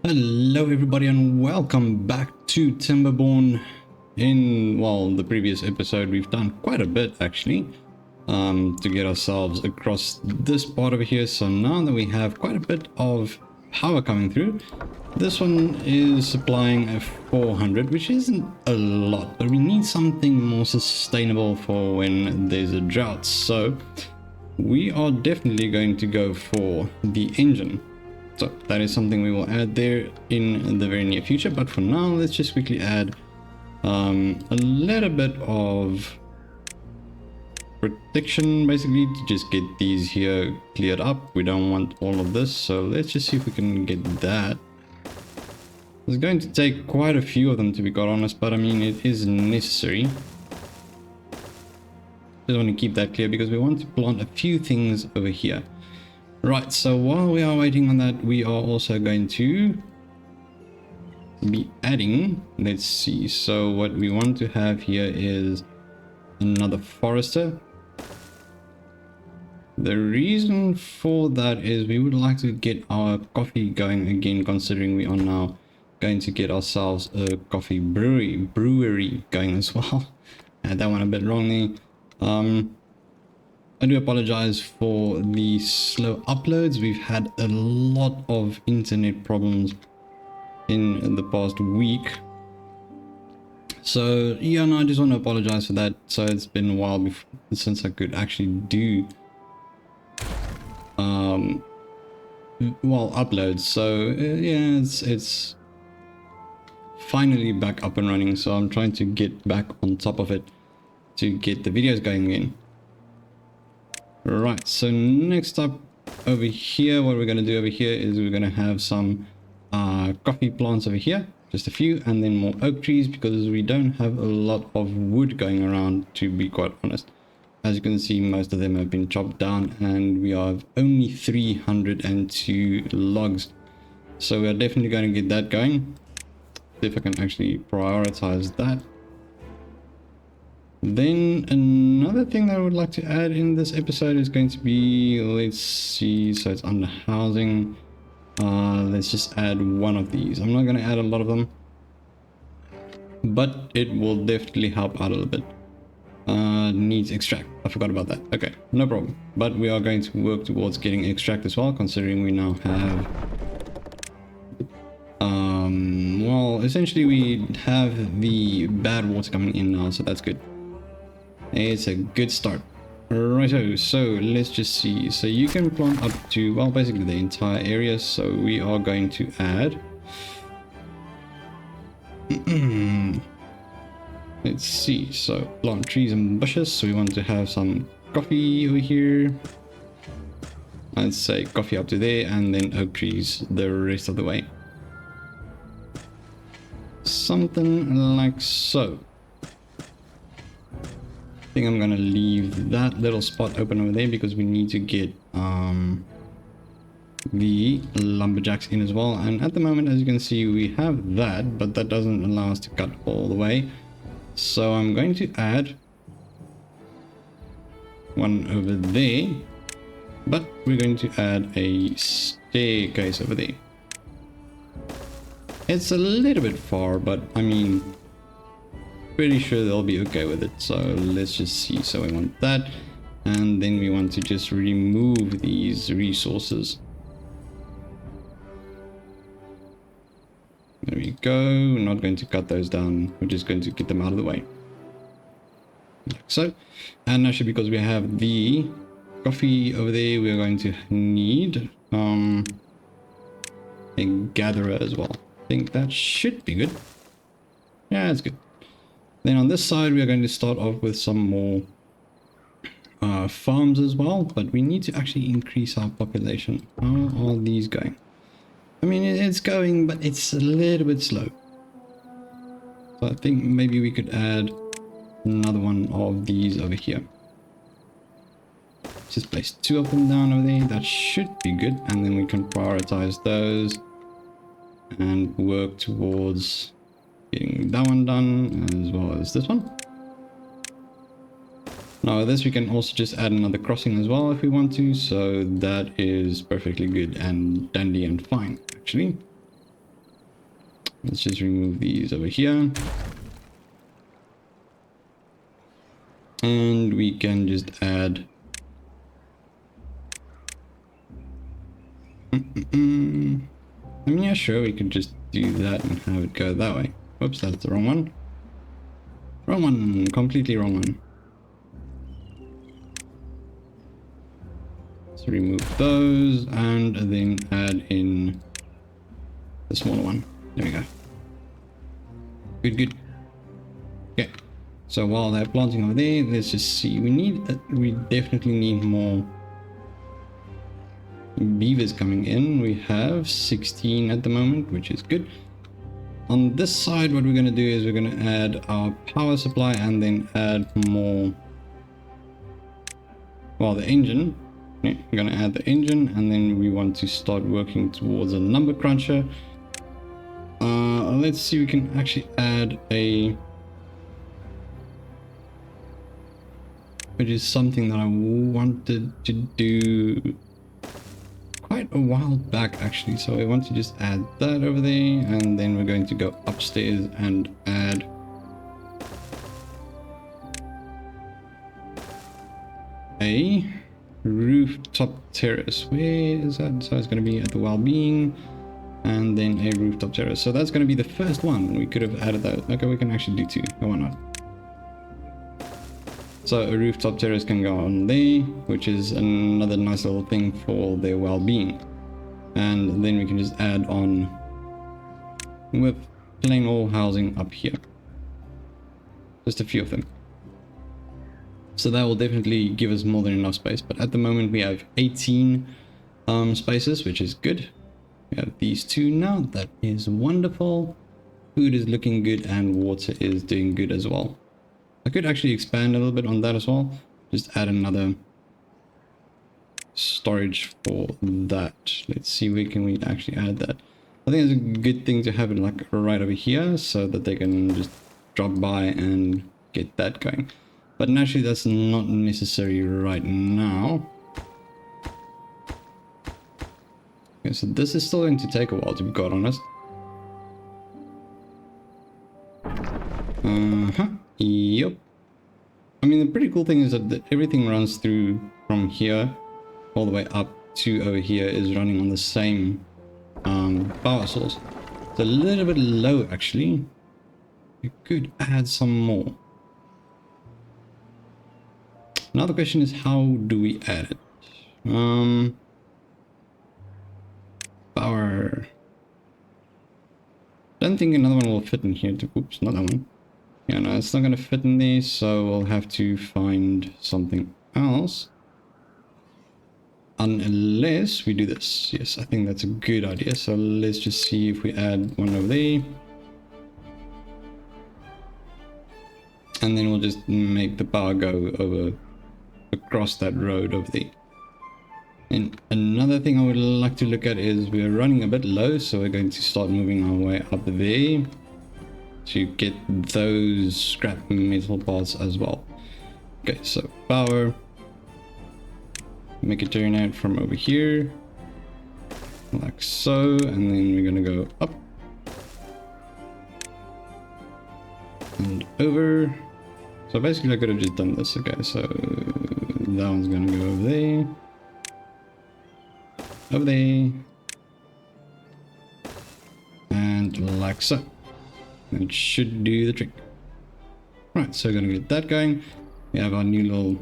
Hello everybody and welcome back to Timberborn. In, well, the previous episode we've done quite a bit actually to get ourselves across this part over here. So now that we have quite a bit of power coming through, this one is supplying a 400, which isn't a lot, but we need something more sustainable for when there's a drought. So we are definitely going to go for the engine. So that is something we will add there in the very near future, but for now let's just quickly add a little bit of protection basically to just get these here cleared up. We don't want all of this, so let's just see if we can get that. It's going to take quite a few of them, to be quite honest, but I mean it is necessary. Just want to keep that clear because we want to plant a few things over here. Right, so while we are waiting on that, we are also going to be adding, let's see, so what we want to have here is another forester. The reason for that is we would like to get our coffee going again, considering we are now going to get ourselves a coffee brewery going as well. I had that one a bit wrongly. I do apologize for the slow uploads. We've had a lot of internet problems in the past week. So yeah, no, I just want to apologize for that. So it's been a while since I could actually do uploads. So yeah, it's finally back up and running. So I'm trying to get back on top of it to get the videos going again. Right, so next up over here, what we're going to do over here is we're going to have some coffee plants over here, just a few, and then more oak trees because we don't have a lot of wood going around, to be quite honest. As you can see, most of them have been chopped down and we have only 302 logs. So we're definitely going to get that going. See if I can actually prioritize that. Then another thing that I would like to add in this episode is going to be, let's see, so it's under housing. Let's just add one of these. I'm not going to add a lot of them, but it will definitely help out a little bit. Needs extract. I forgot about that. Okay, no problem. But we are going to work towards getting extract as well, considering we now have well, essentially we have the bad water coming in now, so that's good. It's a good start. Righto, so let's just see. So you can plant up to, well, basically the entire area. So we are going to add let's see, so plant trees and bushes. So we want to have some coffee over here. Let's say coffee up to there, and then oak trees the rest of the way. Something like so. I think I'm gonna leave that little spot open over there because we need to get the lumberjacks in as well. And at the moment, as you can see, we have that, but that doesn't allow us to cut all the way. So I'm going to add one over there, but we're going to add a staircase over there. It's a little bit far, but I mean, pretty sure they'll be okay with it. So let's just see. So we want that, and then we want to just remove these resources. There we go. We're not going to cut those down, we're just going to get them out of the way like so. And actually, because we have the coffee over there, we're going to need a gatherer as well. I think that should be good. Yeah, it's good. Then on this side, we are going to start off with some more farms as well, but we need to actually increase our population. How are these going? I mean, it's going, but it's a little bit slow. So I think maybe we could add another one of these over here. Just place two of them down over there. That should be good. And then we can prioritize those and work towards getting that one done as well as this one. Now with this we can also just add another crossing as well if we want to, so that is perfectly good and dandy and fine actually. Let's just remove these over here. And we can just add... I mean, yeah, sure, we could just do that and have it go that way. Whoops, that's the wrong one. Wrong one, completely wrong one. Let's remove those and then add in the smaller one. There we go. Good, good. Okay. So while they're planting over there, let's just see. We definitely need more beavers coming in. We have 16 at the moment, which is good. On this side, what we're going to do is we're going to add our power supply and then add more. Well, the engine. Yeah, we're going to add the engine, and then we want to start working towards a number cruncher. Let's see, we can actually add a, which is something that I wanted to do quite a while back actually. So I want to just add that over there, and then we're going to go upstairs and add a rooftop terrace. Where is that? So it's going to be at the well-being, and then a rooftop terrace. So that's going to be the first one. We could have added that. Okay, we can actually do two. Oh, why not? So a rooftop terrace can go on there, which is another nice little thing for their well-being. And then we can just add on with plain old housing up here. Just a few of them. So that will definitely give us more than enough space. But at the moment we have 18 spaces, which is good. We have these two now. That is wonderful. Food is looking good and water is doing good as well. I could actually expand a little bit on that as well. Just add another storage for that. Let's see where can we actually add that. I think it's a good thing to have it like right over here so that they can just drop by and get that going. But naturally that's not necessary right now. Okay, so this is still going to take a while, to be quite honest. Yep. I mean, the pretty cool thing is that everything runs through from here all the way up to over here is running on the same power source. It's a little bit low actually. You could add some more. Now the question is, how do we add it? Power. Don't think another one will fit in here. Oops, not that one. Yeah, no, it's not going to fit in there, so we'll have to find something else. Unless we do this. Yes, I think that's a good idea. So let's just see if we add one over there. And then we'll just make the power go over across that road over there. And another thing I would like to look at is we're running a bit low, so we're going to start moving our way up there to get those scrap metal parts as well. Okay, so power. Make it turn out from over here. Like so, and then we're gonna go up. And over. So basically I could have just done this. Okay, so that one's gonna go over there. Over there. And like so. It should do the trick. Right, so we're gonna get that going. We have our new little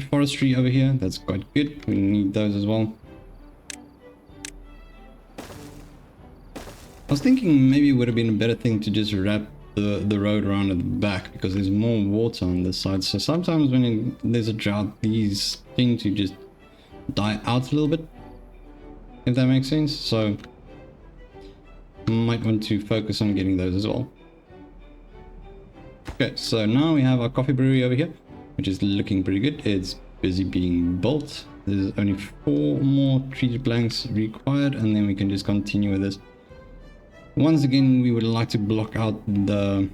forestry over here. That's quite good. We need those as well. I was thinking maybe it would have been a better thing to just wrap the road around at the back, because there's more water on this side. So sometimes when there's a drought, these tend to just die out a little bit, if that makes sense. So might want to focus on getting those as well. Okay, so now we have our coffee brewery over here, which is looking pretty good. It's busy being built. There's only 4 more treated planks required, and then we can just continue with this. Once again, we would like to block out the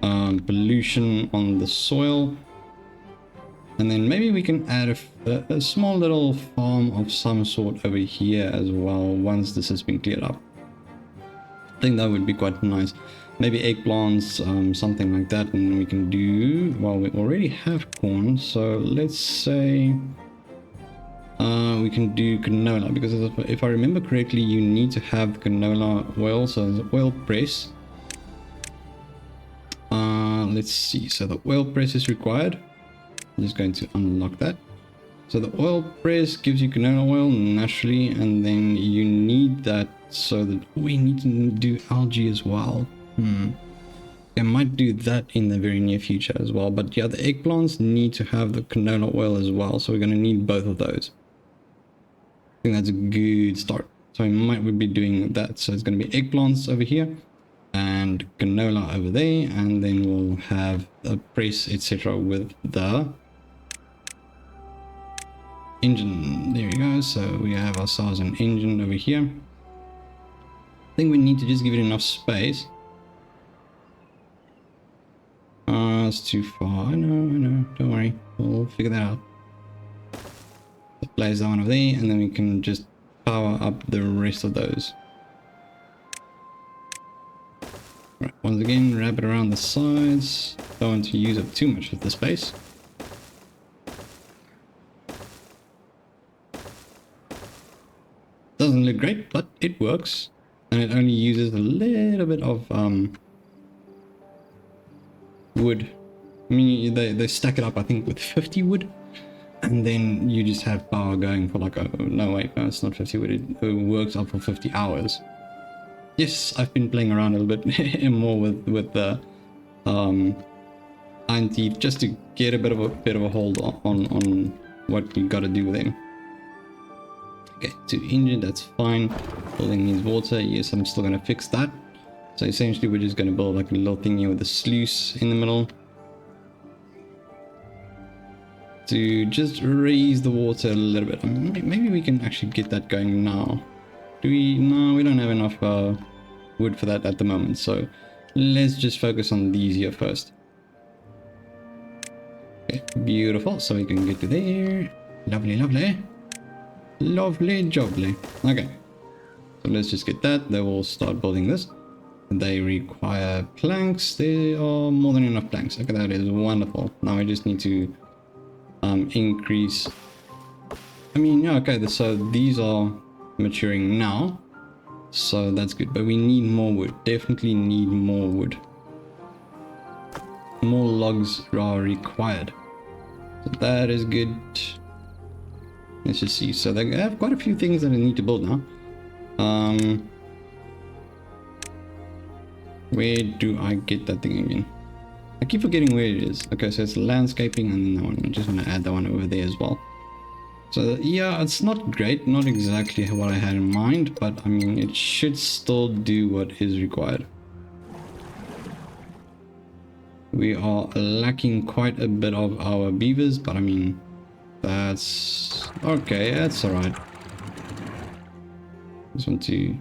pollution on the soil, and then maybe we can add a small little farm of some sort over here as well once this has been cleared up. I think that would be quite nice. Maybe eggplants, something like that, and we can do, well, we already have corn, so let's say we can do canola, because if I remember correctly, you need to have canola oil, so the oil press. Let's see, so the oil press is required. I'm just going to unlock that. So the oil press gives you canola oil naturally, and then you need that, so that we need to do algae as well. I might do that in the very near future as well, but yeah, the eggplants need to have the canola oil as well, so we're going to need both of those. I think that's a good start. So we'll be doing that. So it's going to be eggplants over here and canola over there, and then we'll have a press, etc. with the engine. There we go. So we have ourselves an engine over here. I think we need to just give it enough space. It's too far. I know, don't worry, we'll figure that out. Place that one over there, and then we can just power up the rest of those. Right, once again, wrap it around the sides. Don't want to use up too much of the space. Doesn't look great, but it works, and it only uses a little bit of wood. I mean, they stack it up, I think, with 50 wood, and then you just have power going for like, no wait, no, it's not 50 wood, it works up for 50 hours. Yes, I've been playing around a little bit more with the iron teeth, just to get a bit of a hold on what you got to do with them. Okay, to engine, that's fine. Building needs water. Yes, I'm still going to fix that. So essentially, we're just going to build like a little thing here with a sluice in the middle to just raise the water a little bit. Maybe we can actually get that going now. Do we? No, we don't have enough wood for that at the moment. So let's just focus on these here first. Okay, beautiful. So we can get to there. Lovely, lovely. Lovely jubbly. Okay, so let's just get that. They will start building this. They require planks. There are more than enough planks. Okay, that is wonderful. Now we just need to increase. I mean, yeah, okay, so these are maturing now, so that's good, but we need more wood. Definitely need more wood. More logs are required, so that is good. Let's just see. So they have quite a few things that I need to build now. Where do I get that thing again? I keep forgetting where it is. Okay, so it's landscaping, and then that one. I'm just gonna add that one over there as well. So yeah, it's not great, not exactly what I had in mind, but I mean, it should still do what is required. We are lacking quite a bit of our beavers, but I mean, that's okay, that's all right. Just want to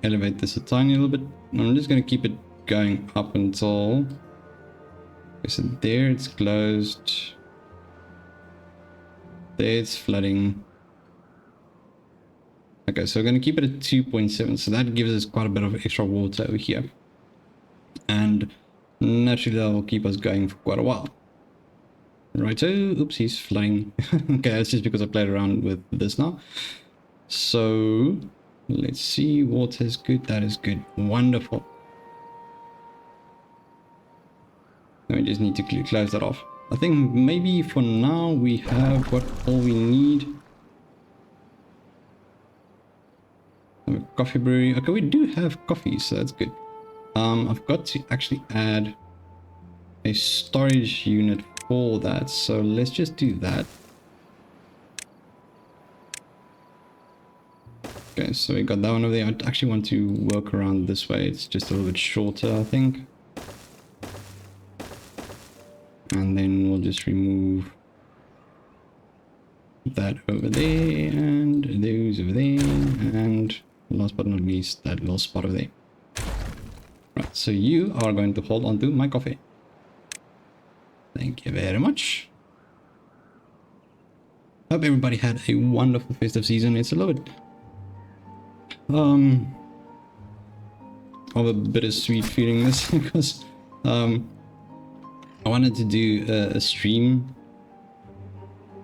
elevate this a tiny little bit. I'm just going to keep it going up until, okay, so there it's closed, there it's flooding. Okay, so we're going to keep it at 2.7, so that gives us quite a bit of extra water over here, and naturally that will keep us going for quite a while. Right, so oops, he's flooding. Okay, that's just because I played around with this now. So let's see, water is good, that is good, wonderful. Then we just need to close that off. I think maybe for now we have all we need. A coffee brewery. Okay, we do have coffee, so that's good. I've got to actually add a storage unit for that, so let's just do that. Okay, so we got that one over there. I actually want to work around this way. It's just a little bit shorter, I think. And then we'll just remove that over there, and those over there, and last but not least, that little spot over there. Right, so you are going to hold on to my coffee. Thank you very much. Hope everybody had a wonderful festive season. It's a little bit of a bittersweet feeling this because I wanted to do a stream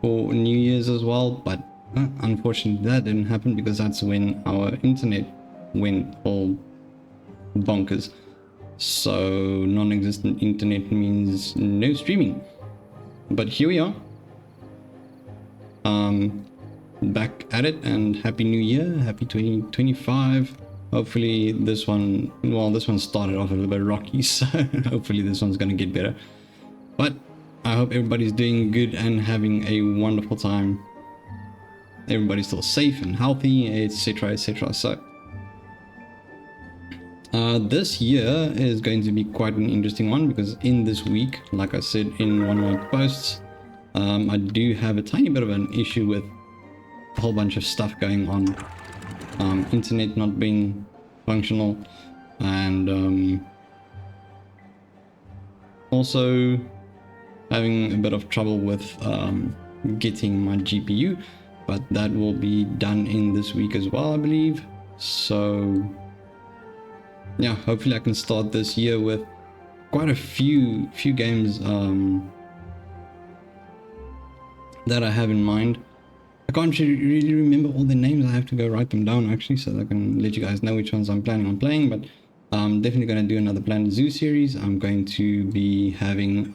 for New Year's as well, but unfortunately that didn't happen because that's when our internet went all bonkers. So non-existent internet means no streaming, but here we are, back at it, and happy new year, happy 2025. Hopefully this one, well, this one started off a little bit rocky, so hopefully this one's gonna get better. But I hope everybody's doing good and having a wonderful time. Everybody's still safe and healthy, etc, etc. So this year is going to be quite an interesting one because in this week, like I said in one of my posts, I do have a tiny bit of an issue with a whole bunch of stuff going on. Internet not being functional, and also having a bit of trouble with getting my GPU, but that will be done in this week as well, I believe. So yeah, hopefully I can start this year with quite a few games that I have in mind. I can't really remember all the names. I have to go write them down actually, so that I can let you guys know which ones I'm planning on playing. But I'm definitely going to do another Planet Zoo series. I'm going to be having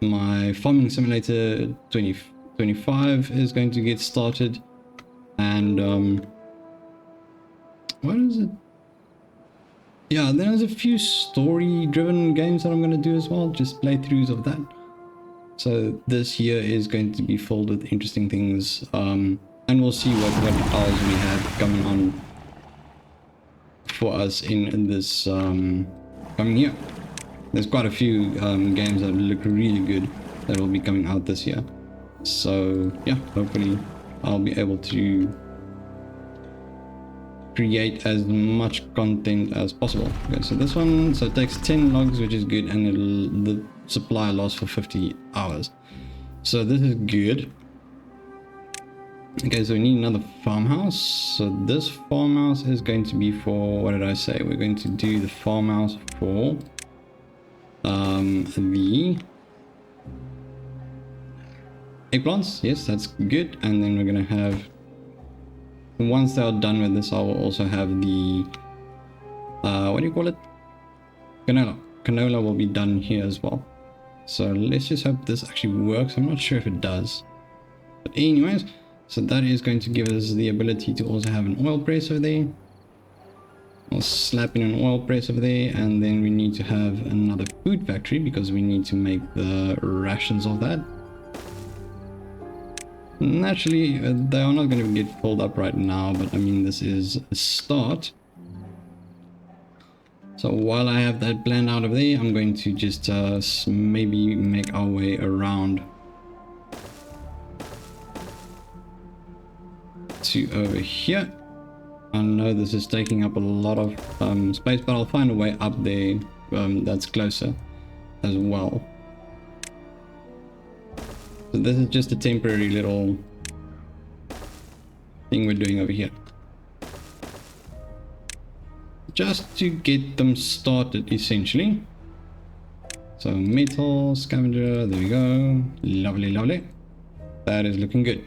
my Farming Simulator 2025 is going to get started, and what is it? Yeah, there's a few story-driven games that I'm going to do as well, just playthroughs of that. So this year is going to be filled with interesting things, and we'll see what else we have coming on for us in this coming year. There's quite a few games that look really good that will be coming out this year. So yeah, hopefully I'll be able to create as much content as possible. Okay, so this one, so it takes 10 logs, which is good, and the supply lasts for 50 hours. So this is good. Okay, so we need another farmhouse. So this farmhouse is going to be for, what did I say? We're going to do the farmhouse for the eggplants. Yes, that's good. And then we're going to have, once they are done with this, I will also have the what do you call it? Canola will be done here as well. So let's just hope this actually works. I'm not sure if it does, but anyways, so that is going to give us the ability to also have an oil press over there. I'll slap in an oil press over there, and then we need to have another food factory because we need to make the rations of that. Naturally, they are not going to get filled up right now, but I mean, this is a start. So while I have that planned out of there, I'm going to just maybe make our way around to over here. I know this is taking up a lot of space, but I'll find a way up there that's closer as well. So this is just a temporary little thing we're doing over here, just to get them started essentially. So metal scavenger, there we go. Lovely, lovely. That is looking good.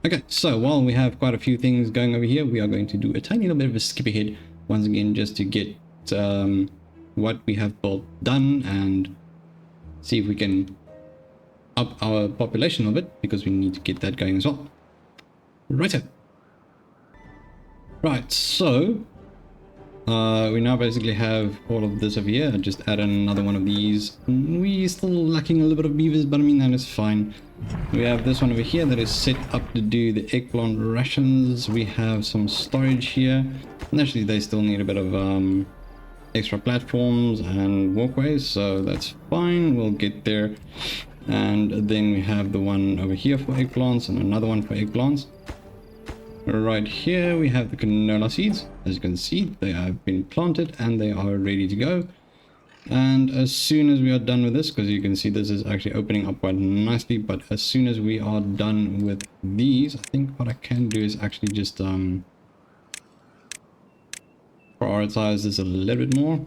Okay, so while we have quite a few things going over here, we are going to do a tiny little bit of a skip ahead once again, just to get what we have built done and see if we can up our population a bit, because we need to get that going as well. Right, so we now basically have all of this over here. I just added another one of these. We're still lacking a little bit of beavers, but I mean, that is fine. We have this one over here that is set up to do the eggplant rations. We have some storage here, and actually they still need a bit of extra platforms and walkways, so that's fine, we'll get there. And then we have the one over here for eggplants and another one for eggplants. Right here we have the canola seeds. As you can see, they have been planted and they are ready to go. And as soon as we are done with this, because you can see this is actually opening up quite nicely, but as soon as we are done with these, I think what I can do is actually just prioritize this a little bit more.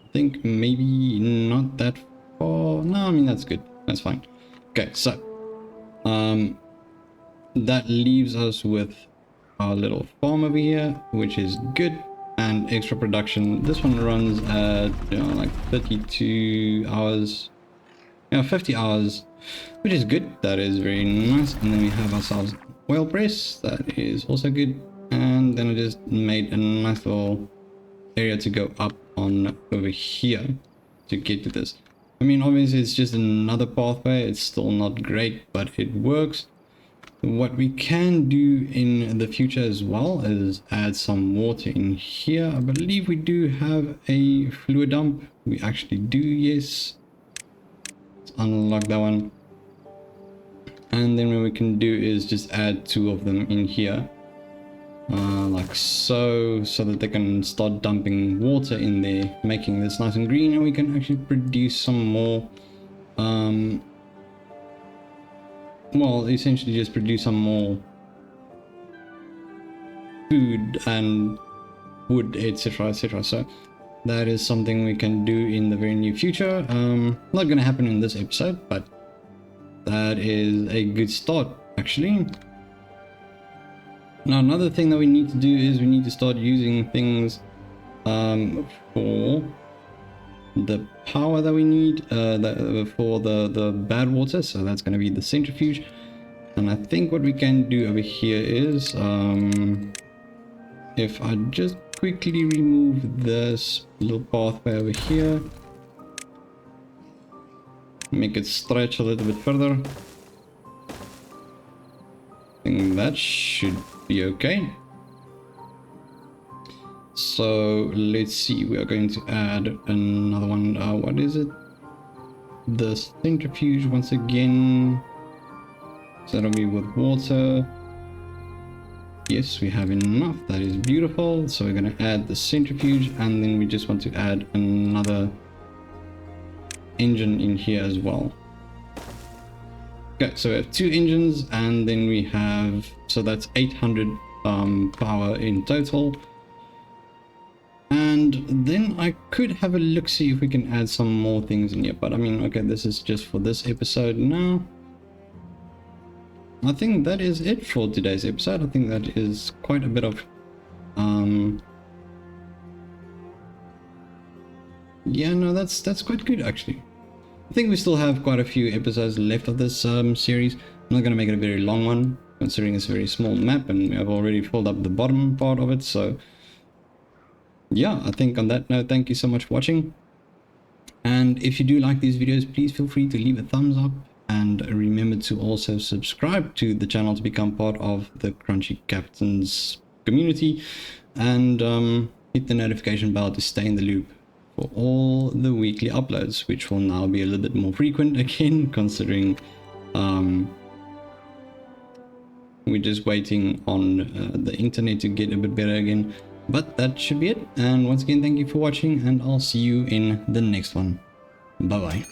I think maybe not that far. No, I mean, that's good. That's fine. Okay, so that leaves us with our little farm over here, which is good. And extra production. This one runs at, you know, like 32 hours. Yeah, 50 hours, which is good. That is very nice. And then we have ourselves oil press. That is also good. And then I just made a nice little area to go up on over here to get to this. I mean, obviously it's just another pathway. It's still not great, but it works. What we can do in the future as well is add some water in here. I believe we do have a fluid dump. We actually do, yes. Let's unlock that one. And then what we can do is just add 2 of them in here. Like so that they can start dumping water in there, making this nice and green, and we can actually produce some more well, essentially just produce some more food and wood, etc, etc. So that is something we can do in the very near future. Not gonna happen in this episode, but that is a good start actually. Now another thing that we need to do is we need to start using things for the power that we need for the bad water. So that's going to be the centrifuge. And I think what we can do over here is if I just quickly remove this little pathway over here, make it stretch a little bit further, I think that should be okay. So let's see, we are going to add another one. What is it? The centrifuge once again. So that'll be with water. Yes, we have enough. That is beautiful. So we're going to add the centrifuge, and then we just want to add another engine in here as well. Okay, so we have 2 engines, and then we have, so that's 800 power in total. And then I could have a look, see if we can add some more things in here. But I mean, okay, this is just for this episode now. I think that is it for today's episode. I think that is quite a bit of yeah, no, that's quite good actually. I think we still have quite a few episodes left of this series. I'm not going to make it a very long one, considering it's a very small map and we have already filled up the bottom part of it. So yeah, I think on that note, thank you so much for watching. And if you do like these videos, please feel free to leave a thumbs up. And remember to also subscribe to the channel to become part of the Crunchy Captain's community. And hit the notification bell to stay in the loop for all the weekly uploads, which will now be a little bit more frequent again, considering we're just waiting on the internet to get a bit better again. But that should be it. And once again, thank you for watching, and I'll see you in the next one. Bye bye.